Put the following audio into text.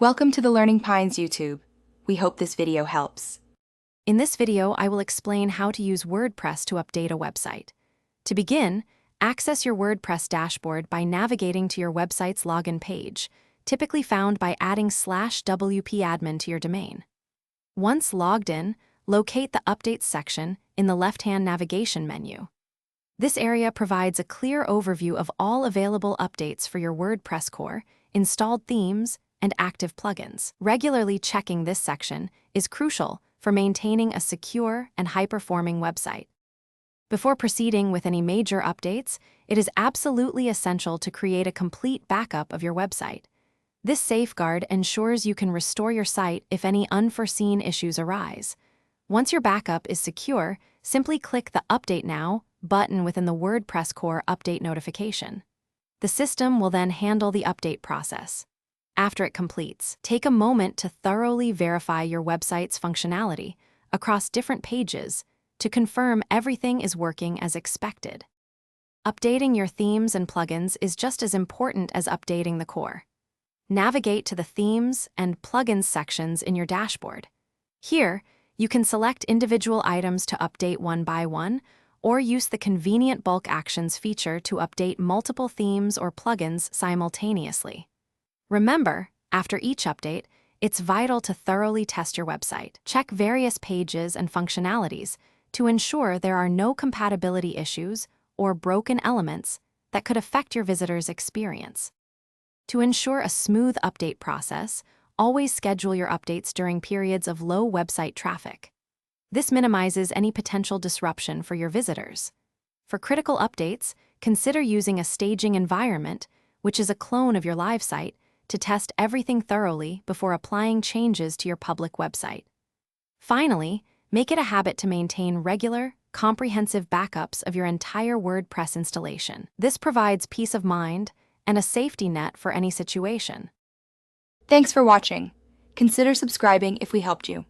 Welcome to the Learning Pines YouTube. We hope this video helps. In this video, I will explain how to use WordPress to update a website. To begin, access your WordPress dashboard by navigating to your website's login page, typically found by adding /wp-admin to your domain. Once logged in, locate the Updates section in the left-hand navigation menu. This area provides a clear overview of all available updates for your WordPress core, installed themes, and active plugins. Regularly checking this section is crucial for maintaining a secure and high-performing website. Before proceeding with any major updates, it is absolutely essential to create a complete backup of your website. This safeguard ensures you can restore your site if any unforeseen issues arise. Once your backup is secure, simply click the Update Now button within the WordPress core update notification. The system will then handle the update process. After it completes, take a moment to thoroughly verify your website's functionality across different pages to confirm everything is working as expected. Updating your themes and plugins is just as important as updating the core. Navigate to the Themes and Plugins sections in your dashboard. Here, you can select individual items to update one by one, or use the convenient Bulk Actions feature to update multiple themes or plugins simultaneously. Remember, after each update, it's vital to thoroughly test your website. Check various pages and functionalities to ensure there are no compatibility issues or broken elements that could affect your visitors' experience. To ensure a smooth update process, always schedule your updates during periods of low website traffic. This minimizes any potential disruption for your visitors. For critical updates, consider using a staging environment, which is a clone of your live site, to test everything thoroughly before applying changes to your public website. Finally, make it a habit to maintain regular, comprehensive backups of your entire WordPress installation. This provides peace of mind and a safety net for any situation. Thanks for watching. Consider subscribing if we helped you.